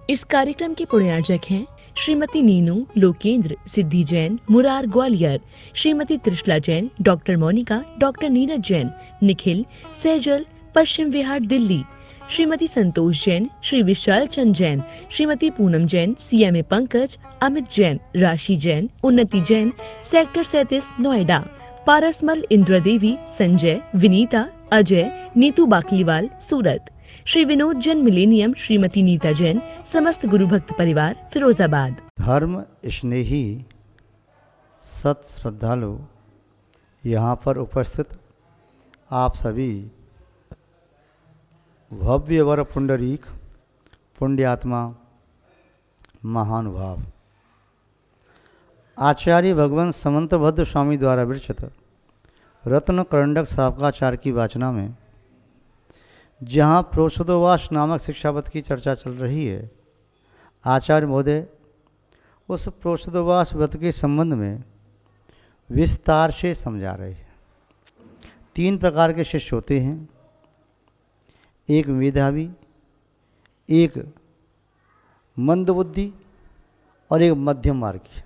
इस कार्यक्रम के पुण्यार्जक हैं श्रीमती नीनू लोकेंद्र सिद्धि Jain Murar Gwalior, Shrimati Trishala Jain, doctor Monika, doctor Neeraj Jain, Nikhil Saizal Paschim Vihar Delhi, Shrimati Santosh Jain, Shri Vishal Chand Jain, Shrimati Poonam Jain, CMA Pankaj, Amit Jain, राशि जैन, उन्नति जैन, सेक्टर 37 नोएडा, पारसमल इंद्रा देवी, संजय, विनीता, अजय, नीतू बाकलीवाल सूरत, श्री विनोद जैन मिलेनियम, श्रीमती नीता जैन, समस्त गुरु भक्त परिवार फिरोजाबाद। धर्म स्नेही सत श्रद्धालु यहाँ पर उपस्थित आप सभी भव्य वर पुंडरीक पुण्यात्मा महानुभाव आचार्य भगवान समंतभद्र स्वामी द्वारा विरचित रत्न करंडक शावकाचार्य की वाचना में जहाँ प्रोषदोवास नामक शिक्षापद की चर्चा चल रही है, आचार्य महोदय उस प्रोषदोवास व्रत के संबंध में विस्तार से समझा रहे हैं। 3 प्रकार के शिष्य होते हैं, एक मेधावी, एक मंदबुद्धि और एक मध्यम मार्गी।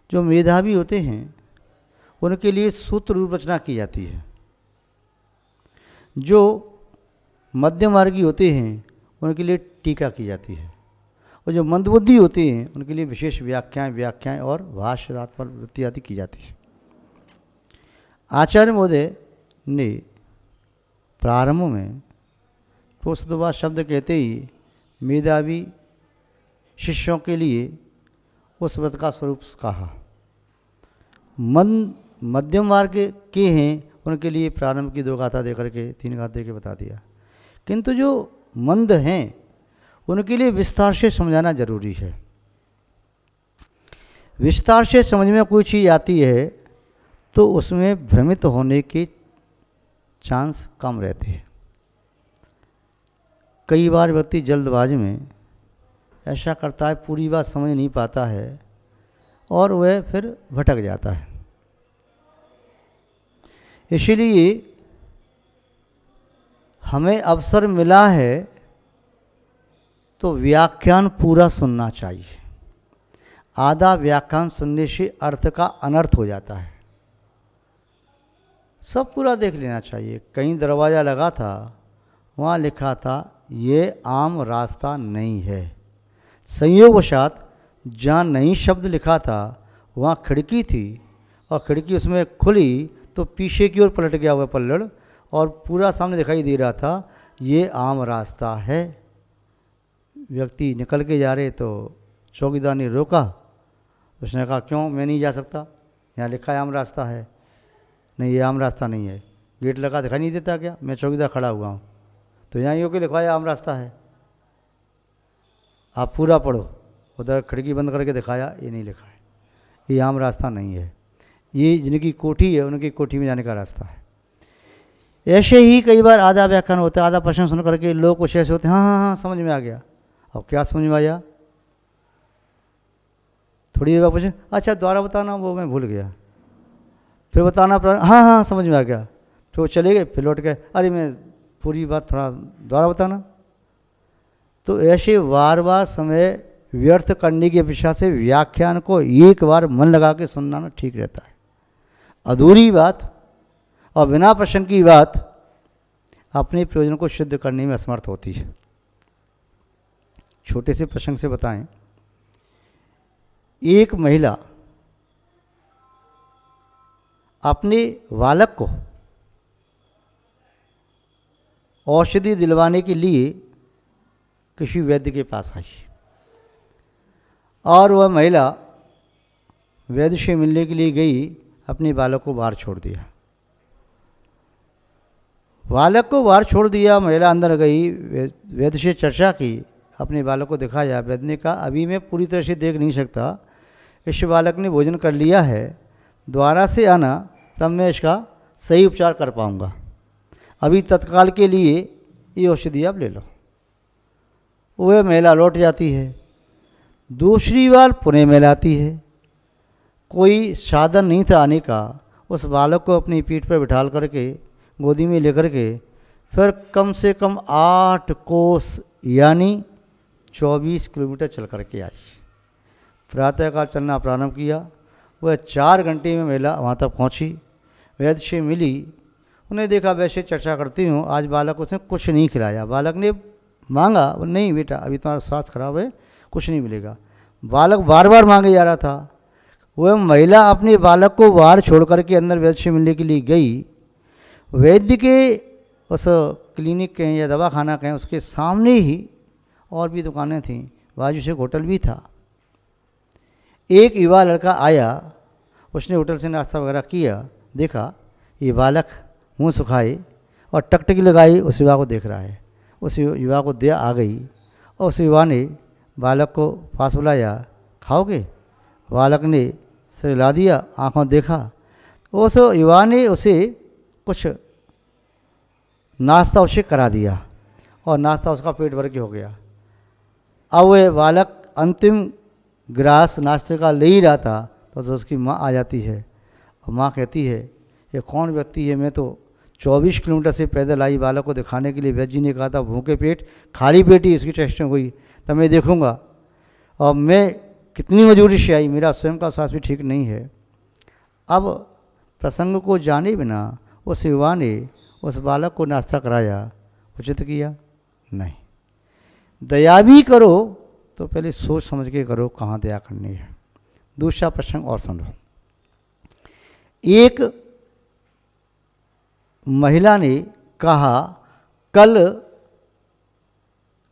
जो मेधावी होते हैं उनके लिए सूत्र रूप रचना की जाती है, जो मध्यम मार्गी होते हैं उनके लिए टीका की जाती है, और जो मंदबुद्धि होते हैं उनके लिए विशेष व्याख्याएं और भाष्यात्मक वृत्ति आदि की जाती है। आचार्य महोदय ने प्रारंभ में प्रोषदोवास शब्द कहते ही मेधावी शिष्यों के लिए उस व्रत का स्वरूप कहा। मध्यम मार्ग के हैं उनके लिए प्रारंभ की 2 गाथा देकर के 3 गाथा दे के बता दिया, किंतु जो मंद हैं उनके लिए विस्तार से समझाना जरूरी है। विस्तार से समझ में कोई चीज़ आती है तो उसमें भ्रमित होने के चांस कम रहते हैं। कई बार व्यक्ति जल्दबाजी में ऐसा करता है, पूरी बात समझ नहीं पाता है और वह फिर भटक जाता है। इसलिए हमें अवसर मिला है तो व्याख्यान पूरा सुनना चाहिए। आधा व्याख्यान सुनने से अर्थ का अनर्थ हो जाता है। सब पूरा देख लेना चाहिए। कहीं दरवाज़ा लगा था, वहाँ लिखा था ये आम रास्ता नहीं है। संयोगवशात जहाँ नहीं शब्द लिखा था वहाँ खिड़की थी और खिड़की उसमें खुली तो पीछे की ओर पलट गया हुआ पल्लड़ और पूरा सामने दिखाई दे रहा था ये आम रास्ता है। व्यक्ति निकल के जा रहे तो चौकीदार ने रोका। उसने कहा क्यों, मैं नहीं जा सकता, यहाँ लिखा है आम रास्ता है। नहीं, ये आम रास्ता नहीं है। गेट लगा दिखाई नहीं देता क्या, मैं चौकीदार खड़ा हुआ हूँ। तो यहाँ यूँ के लिखा है आम रास्ता है, आप पूरा पढ़ो। उधर खिड़की बंद करके दिखाया, ये नहीं लिखा है, ये आम रास्ता नहीं है, ये जिनकी कोठी है उनकी कोठी में जाने का रास्ता है। ऐसे ही कई बार आधा व्याख्यान होता है, आधा प्रश्न सुन करके लोग कुछ ऐसे होते हैं, हाँ हाँ हाँ समझ में आ गया। अब क्या समझ में आया? थोड़ी देर बाद पूछे अच्छा दोबारा बताना, वो मैं भूल गया। फिर बताना, हाँ हाँ समझ में आ गया। फिर वो चले गए, फिर लौट गए, अरे मैं पूरी बात थोड़ा दोबारा बताना। तो ऐसे बार बार समय व्यर्थ करने की अपेक्षा से व्याख्यान को एक बार मन लगा के सुनना ना ठीक रहता है। अधूरी बात और बिना प्रश्न की बात अपने प्रयोजन को सिद्ध करने में असमर्थ होती है। छोटे से प्रसंग से बताएं। एक महिला अपने बालक को औषधि दिलवाने के लिए किसी वैद्य के पास आई और वह महिला वैद्य से मिलने के लिए गई, अपने बालक को बाहर छोड़ दिया। बालक को बाहर छोड़ दिया, महिला अंदर गई, वैद्य से चर्चा की, अपने बालक को दिखाया। वैद्य ने कहा अभी मैं पूरी तरह से देख नहीं सकता, इस बालक ने भोजन कर लिया है, दोबारा से आना तब मैं इसका सही उपचार कर पाऊंगा। अभी तत्काल के लिए ये औषधि आप ले लो। वह महिला लौट जाती है। दूसरी बार पुनः महिला आती है। कोई साधन नहीं था आने का, उस बालक को अपनी पीठ पर बिठाल करके गोदी में लेकर के फिर कम से कम 8 कोस यानी 24 किलोमीटर चल करके आई। प्रातःकाल चलना प्रारंभ किया। वह 4 घंटे में महिला वहाँ तक पहुँची। वैद्य से मिली, उन्हें देखा वैसे चर्चा करती हूँ, आज बालक उसने कुछ नहीं खिलाया। बालक ने मांगा, वो नहीं बेटा अभी तुम्हारा स्वास्थ्य खराब है, कुछ नहीं मिलेगा। बालक बार बार मांगे जा रहा था। वह महिला अपने बालक को बाहर छोड़ करके अंदर वैद्य से मिलने के लिए गई। वैद्य के उस क्लिनिक कहें या दवा खाना कहें, उसके सामने ही और भी दुकानें थीं, बाजू से एक होटल भी था। एक युवा लड़का आया, उसने होटल से नाश्ता वगैरह किया, देखा ये बालक मुंह सुखाए और टकटकी लगाई उस युवा को देख रहा है। उस युवा को दया आ गई और उस युवा ने बालक को पास बुलाया, खाओगे? बालक ने सिर हिला दिया, आँखों देखा। उस युवा ने उसे कुछ नाश्ता उसे करा दिया और नाश्ता उसका पेट भर के हो गया। अब वह बालक अंतिम ग्रास नाश्ते का ले ही रहा था तो उसकी माँ आ जाती है और माँ कहती है ये कौन व्यक्ति है, मैं तो 24 किलोमीटर से पैदल आई बालक को दिखाने के लिए। वैद्य जी ने कहा था भूखे पेट खाली पेट ही इसकी टेस्टिंग हुई, तब मैं देखूंगा। और मैं कितनी मजबूरी से आई, मेरा स्वयं का स्वास्थ्य भी ठीक नहीं है। अब प्रसंग को जाने बिना उस युवा ने उस बालक को नाश्ता कराया, उचित किया? नहीं। दया भी करो तो पहले सोच समझ के करो कहाँ दया करनी है। दूसरा प्रसंग और सुनो। एक महिला ने कहा कल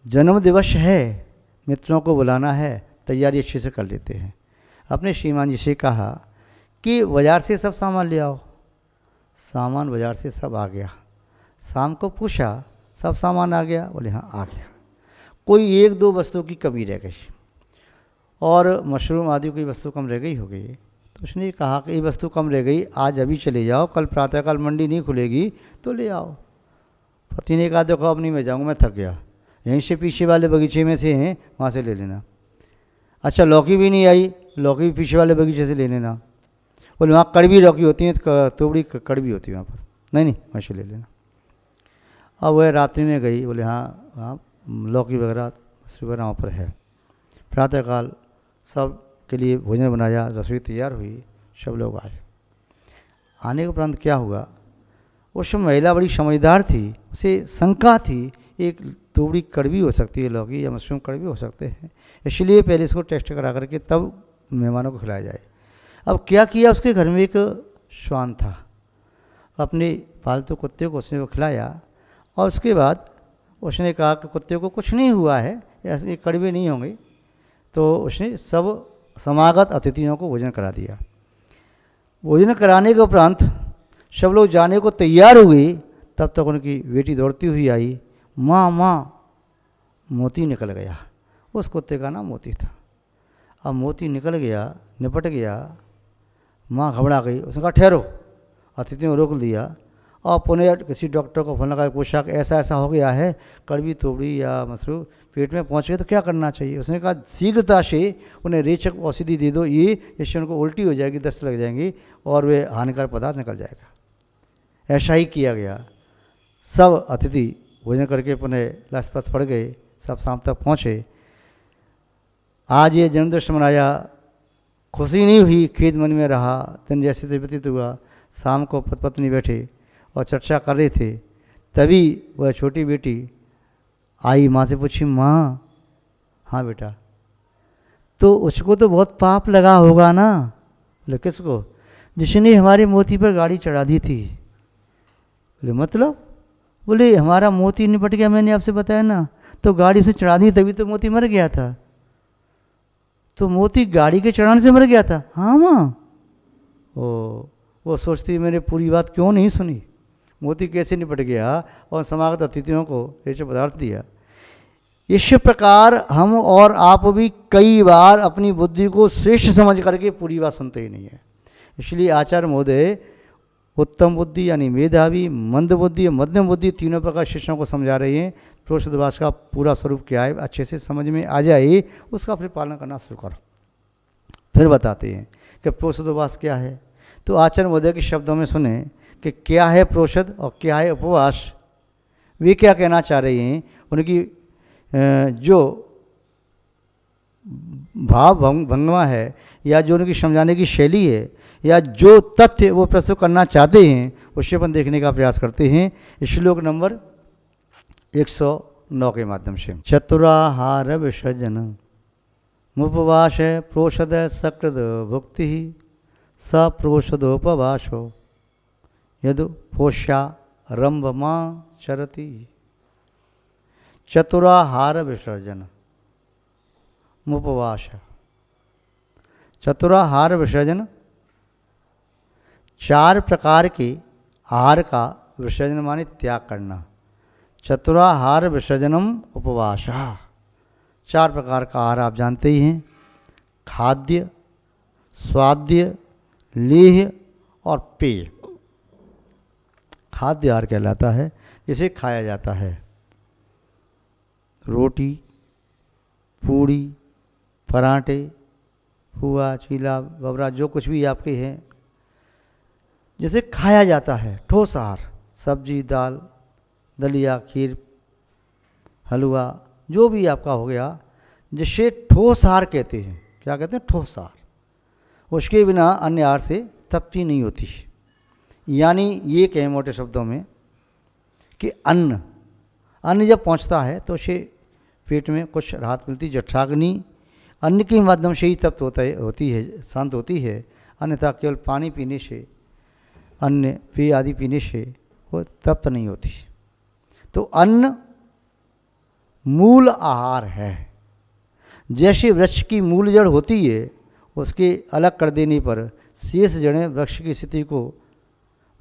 जन्मदिवस है, मित्रों को बुलाना है, तैयारी अच्छे से कर लेते हैं। अपने श्रीमान जी से कहा कि बाज़ार से सब सामान ले आओ। सामान बाज़ार से सब आ गया। शाम को पूछा सब सामान आ गया? बोले हाँ आ गया। कोई एक दो वस्तुओं की कमी रह गई और मशरूम आदि की वस्तु कम रह गई होगी। तो उसने कहा कि ये वस्तु कम रह गई, आज अभी चले जाओ, कल प्रातःकाल मंडी नहीं खुलेगी तो ले आओ। पति ने कहा देखो अब नहीं मैं जाऊँगा, मैं थक गया, यहीं से पीछे वाले बगीचे में से हैं वहाँ से ले लेना। अच्छा लौकी भी नहीं आई, लौकी भी पीछे वाले बगीचे से ले लेना। बोले वहाँ कड़वी लौकी होती है, तोबड़ी कड़वी होती है वहाँ पर, नहीं नहीं वहाँ से ले लेना। अब वह रात्रि में गई, बोले हाँ हाँ लौकी वगैरह मछली वगैरह वहाँ पर है। प्रातःकाल सब के लिए भोजन बनाया, रसोई तैयार हुई, सब लोग आए। आने के उपरांत क्या हुआ, उस महिला बड़ी समझदार थी, उसे शंका थी एक तोबड़ी कड़वी हो सकती है लौकी या मशरूम कड़वी हो सकते हैं, इसलिए पहले इसको टेस्ट करा करके तब मेहमानों को खिलाया जाए। अब क्या किया, उसके घर में एक श्वान था, अपने पालतू कुत्ते को उसने वो खिलाया और उसके बाद उसने कहा कि कुत्ते को कुछ नहीं हुआ है, ऐसे कड़वे नहीं होंगे। तो उसने सब समागत अतिथियों को भोजन करा दिया। भोजन कराने के उपरांत सब लोग जाने को तैयार हुए, तब तक उनकी बेटी दौड़ती हुई आई, माँ माँ मोती निकल गया। उस कुत्ते का नाम मोती था। अब मोती निकल गया, निपट गया, माँ घबरा गई। उसने कहा ठहरो, अतिथियों रोक दिया और पुनः किसी डॉक्टर को फोन लगा पूछा कि ऐसा ऐसा हो गया है, कड़वी तोबड़ी या मशरूम पेट में पहुंच गए तो क्या करना चाहिए। उसने कहा शीघ्रता से उन्हें रेचक औषधि दे दो, ये जिससे उनको उल्टी हो जाएगी, दस्त लग जाएंगी और वे हानिकारक पदार्थ निकल जाएगा। ऐसा ही किया गया। सब अतिथि भोजन करके पुनः लसपस पड़ गए, सब शाम तक पहुँचे। आज ये जन्मदिवस मनाया, खुशी नहीं हुई, खेद मन में रहा, दिन जैसे तैसे व्यतीत हुआ। शाम को पत्नी बैठे और चर्चा कर रहे थे, तभी वह छोटी बेटी आई, माँ से पूछी माँ हाँ बेटा, तो उसको तो बहुत पाप लगा होगा ना। बोले किसको? जिसने हमारे मोती पर गाड़ी चढ़ा दी थी। बोले मतलब? बोले हमारा मोती निपट गया, मैंने आपसे बताया ना, तो गाड़ी से चढ़ा दी तभी तो मोती मर गया था। तो मोती गाड़ी के चढ़ाने से मर गया था? हाँ माँ। वो सोचती मैंने पूरी बात क्यों नहीं सुनी, मोती कैसे निपट गया और समागत अतिथियों को ऐसे पदार्थ दिया। इस प्रकार हम और आप भी कई बार अपनी बुद्धि को श्रेष्ठ समझ करके पूरी बात सुनते ही नहीं है। इसलिए आचार्य महोदय उत्तम बुद्धि यानी मेधावी, मंद बुद्धि, मध्यम बुद्धि, तीनों प्रकार शिष्यों को समझा रहे हैं। प्रोषितवास का पूरा स्वरूप क्या है अच्छे से समझ में आ जाए, उसका फिर पालन करना शुरू करो। फिर बताते हैं कि प्रोषितवास क्या है। तो आचार्य महोदय के शब्दों में सुने कि क्या है प्रोषद और क्या है उपवास। वे क्या कहना चाह रहे हैं, उनकी जो भाव भंगमा है, या जो उनकी समझाने की शैली है, या जो तथ्य वो प्रस्तुत करना चाहते हैं, उसे अपन देखने का प्रयास करते हैं श्लोक नंबर 109 के माध्यम से। चतुराहार विसर्जन मुपवास प्रोषद सकृद भुक्ति स प्रोषदोपवासो यदु पोष्यारंभमा चरति। चतुराहार विसर्जन मुपवास। चतुराहार विसर्जन 4 प्रकार के आहार का विसर्जन माने त्याग करना। चतुराहार विसर्जनम उपवास। 4 प्रकार का आहार आप जानते ही हैं, खाद्य, स्वाद्य, लेह्य और पेय। खाद्य आहार कहलाता है जिसे खाया जाता है, रोटी, पूड़ी, पराठे, पुआ, चीला, बबरा, जो कुछ भी आपके हैं जिसे खाया जाता है। ठोस आहार, सब्जी, दाल, दलिया, खीर, हलवा, जो भी आपका हो गया, जिसे ठोस आहार कहते हैं। क्या कहते हैं? ठोस आहार। उसके बिना अन्य आहार से तृप्ति नहीं होती। यानी ये कहें मोटे शब्दों में कि अन्न जब पहुंचता है तो उसे पेट में कुछ राहत मिलती, जठराग्नि अन्न के माध्यम से ही तृप्त होती है, शांत होती है। अन्यथा केवल पानी पीने से, अन्न पेय आदि पीने से वो तृप्त नहीं होती। तो अन्न मूल आहार है। जैसे वृक्ष की मूल जड़ होती है, उसके अलग कर देने पर शेष जड़ें वृक्ष की स्थिति को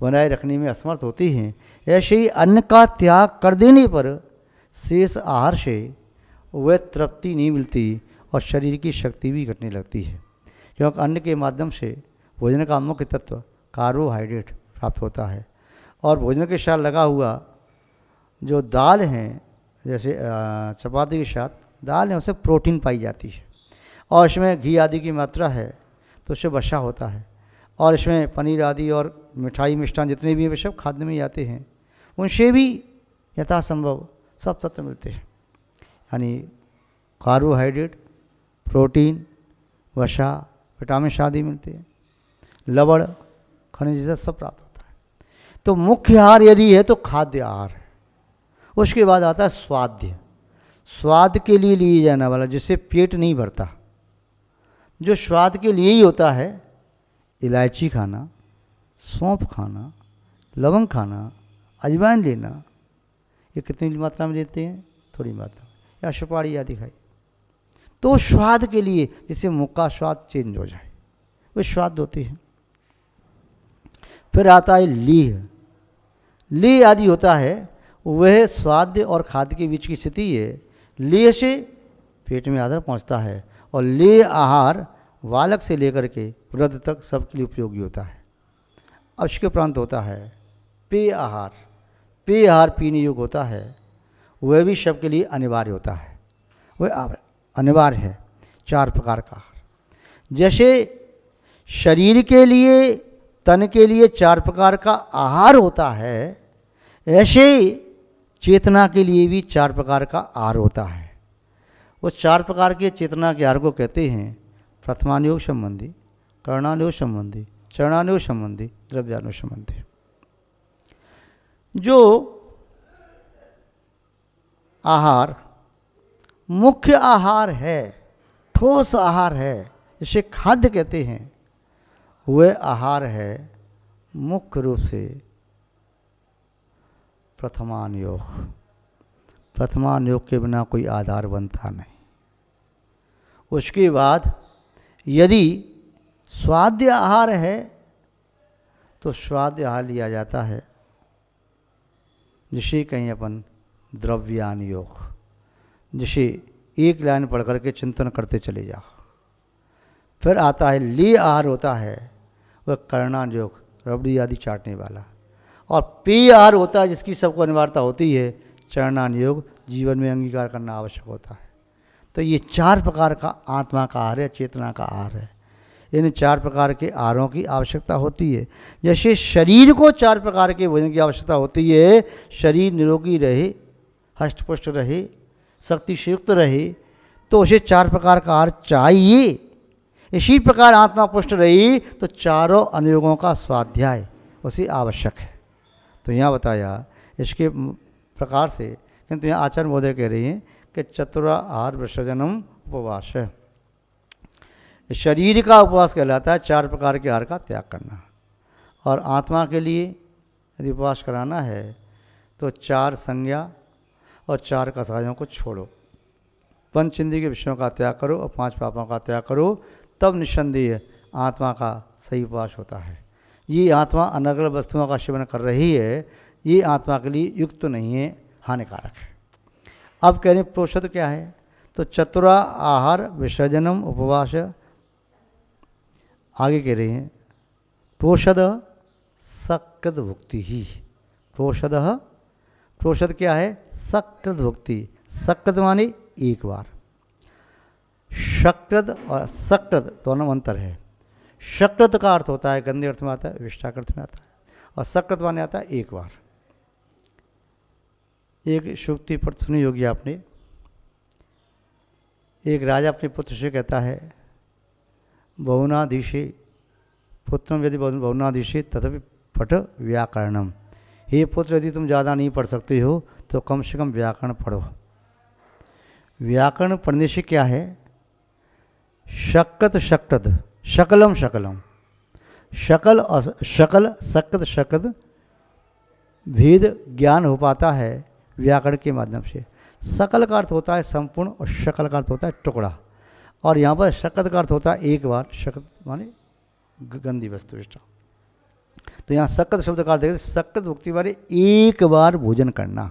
बनाए रखने में असमर्थ होती हैं, ऐसे ही अन्न का त्याग कर देने पर शेष आहार से वह तृप्ति नहीं मिलती और शरीर की शक्ति भी घटने लगती है। क्योंकि अन्न के माध्यम से भोजन का मुख्य तत्व कार्बोहाइड्रेट प्राप्त होता है, और भोजन के साथ लगा हुआ जो दाल हैं, जैसे चपाती के साथ दाल है, उससे प्रोटीन पाई जाती है, और इसमें घी आदि की मात्रा है तो उससे वसा होता है, और इसमें पनीर आदि और मिठाई मिष्ठान जितने भी वे सब खाद्य में आते हैं, उनसे भी यथासंभव सब तत्व मिलते हैं। यानी कार्बोहाइड्रेट, प्रोटीन, वसा, विटामिन आदि मिलते हैं, लवण, खनिज सब प्राप्त होता है। तो मुख्य आहार यदि है तो खाद्य आहार है। उसके बाद आता है स्वाद्य। स्वाद के लिए लिए जाने वाला, जिससे पेट नहीं भरता, जो स्वाद के लिए ही होता है, इलायची खाना, सौंफ खाना, लवंग खाना, अजवाइन लेना। ये कितनी मात्रा में लेते हैं? थोड़ी मात्रा में, या सुपारी आदि खाई, तो स्वाद के लिए, जिससे मुख का स्वाद चेंज हो जाए, वो स्वाद होती है। फिर आता है लेह। लेह आदि होता है, वह स्वाद्य और खाद्य के बीच की स्थिति है। लेह से पेट में आदर पहुंचता है, और लेह आहार बालक से लेकर के वृद्ध तक सबके लिए उपयोगी होता है। अब इसके उपरांत होता है पेय आहार। पेय आहार पीने योग्य होता है, वह भी सबके लिए अनिवार्य होता है। वह अनिवार्य है। 4 प्रकार का आहार, जैसे शरीर के लिए, तन के लिए 4 प्रकार का आहार होता है, ऐसे चेतना के लिए भी 4 प्रकार का आहार होता है। उस 4 प्रकार के चेतना के आहार को कहते हैं प्रथमानुयोग संबंधी, करणानुयोग संबंधी, चरणानुयोग संबंधी, द्रव्यानुयोग संबंधी। जो आहार मुख्य आहार है, ठोस आहार है, जिसे खाद्य कहते हैं, वह आहार है मुख्य रूप से प्रथमानुयोग। प्रथमानुयोग के बिना कोई आधार बनता नहीं। उसके बाद यदि स्वाद्य आहार है तो स्वाद्य आहार लिया जाता है, जिसे कहीं अपन द्रव्यानुयोग, जिसे एक लाइन पढ़ करके चिंतन करते चले जाओ। फिर आता है लेह आहार होता है, वह करणानुयोग, रबड़ी आदि चाटने वाला। और पेय आहार होता है, जिसकी सबको अनिवार्यता होती है, चरणानुयोग, जीवन में अंगीकार करना आवश्यक होता है। तो ये 4 प्रकार का आत्मा का आहार है, चेतना का आहार है। इन 4 प्रकार के आहारों की आवश्यकता होती है। जैसे शरीर को 4 प्रकार के भोजन की आवश्यकता होती है, शरीर निरोगी रहे, हष्टपुष्ट रहे, शक्ति से युक्त रहे, तो उसे 4 प्रकार का आहार चाहिए। इसी प्रकार आत्मा पुष्ट रही तो चारों अनुयोगों का स्वाध्याय उसे आवश्यक है। तो यहाँ बताया इसके प्रकार से, किंतु यहाँ आचार्य महोदय कह रही हैं कि चतुराहार विसर्जनम उपवास है। शरीर का उपवास कहलाता है 4 प्रकार के आहार का त्याग करना, और आत्मा के लिए यदि उपवास कराना है तो 4 संज्ञा और 4 कसायों को छोड़ो, 5 इंद्रिय के विषयों का त्याग करो और 5 पापों का त्याग करो, तब निस्संदेह आत्मा का सही उपवास होता है। ये आत्मा अलग अलग वस्तुओं का सेवन कर रही है, ये आत्मा के लिए युक्त नहीं है, हानिकारक है। अब कह रहे हैं प्रोषद क्या है, तो चतुरा आहार विसर्जनम उपवास। आगे कह रहे हैं प्रोषद सकृत भुक्ति ही। प्रोषद क्या है, सकृत भुक्ति। सकृत माने एक बार, सकृत और सकृत दोनों में अंतर है। सकृत का अर्थ होता है गंदे अर्थ में आता है, विष्टा अर्थ में आता है, और सकृत माने आता है एक बार। एक सूक्ति पर सुनी होगी आपने, एक राजा अपने पुत्र से कहता है बहुनाधीशे पुत्रम यदि बहुनाधीशे तथापि पठ व्याकरणम। हे पुत्र, यदि तुम ज़्यादा नहीं पढ़ सकते हो तो कम से कम व्याकरण पढ़ो। व्याकरण पढ़ने से क्या है, शकृत शकृत शकलम शकलम, शकल और शकल सकृत शकृत भेद ज्ञान हो पाता है व्याकरण के माध्यम से। सकल का अर्थ होता है संपूर्ण और शकल का अर्थ होता है टुकड़ा, और यहाँ पर शकत का अर्थ होता है एक बार। शकत माने गंदी वस्तु विष्टा। तो यहाँ सकत शब्द का अर्थ है सकत भुक्ति वाले एक बार भोजन करना,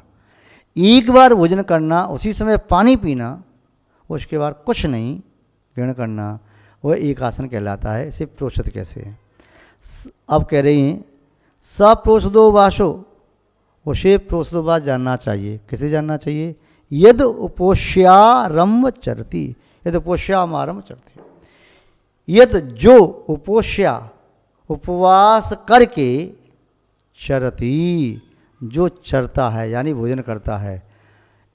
एक बार भोजन करना, उसी समय पानी पीना, उसके बाद कुछ नहीं ग्रहण करना, वह एक आसन कहलाता है। इसे प्रोषद कैसे है। अब कह रही हैं सप्रोषदो वासो, उसे प्रोषदोवास जानना चाहिए। किसे जानना चाहिए, यद उपोष्यारम्भ चरती, यद उपोष्यामारम्भ चरती, यद जो उपोष्या उपवास करके चरती, जो चरता है यानी भोजन करता है,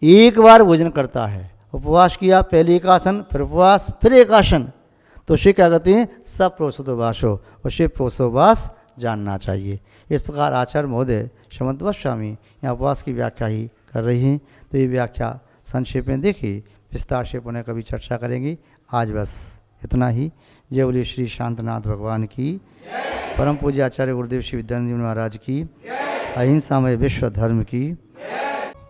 एक बार भोजन करता है, उपवास किया, पहले एक आसन फिर उपवास फिर एक आसन, तो उसे क्या कहते हैं सप्रोषदोवासो, उसे प्रोषदोवास जानना चाहिए। इस प्रकार आचार्य महोदय श्रीमद् गोस्वामी यहाँ उपवास की व्याख्या ही कर रही हैं। तो ये व्याख्या संक्षेप में देखी, विस्तार से पुनः कभी चर्चा करेंगे। आज बस इतना ही। जय बोलिए श्री शांतनाथ भगवान की, परम पूज्य आचार्य गुरुदेव श्री विद्यानंद महाराज की, अहिंसामय विश्व धर्म की।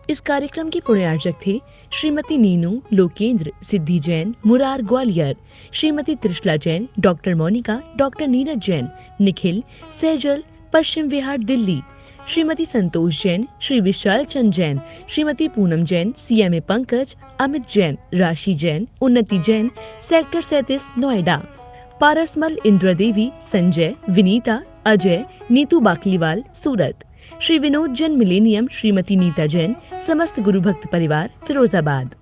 इस कार्यक्रम के पुण्यार्चक थे श्रीमती नीनू लोकेंद्र सिद्धि Jain Murar Gwalior, Shrimati Trishala Jain, doctor Monika, doctor Neeraj Jain, Nikhil Saizal Paschim Vihar Delhi, Shrimati Santosh Jain, Shri Vishal Chand Jain, Shrimati Poonam Jain, CMA Pankaj, Amit Jain, राशि जैन, उन्नति जैन, सेक्टर 37 नोएडा, पारसमल इंद्र देवी, संजय, विनीता, अजय, नीतू बाकलीवाल सूरत, श्री विनोद जैन मिलेनियम, श्रीमती नीता जैन, समस्त गुरु भक्त परिवार फिरोजाबाद।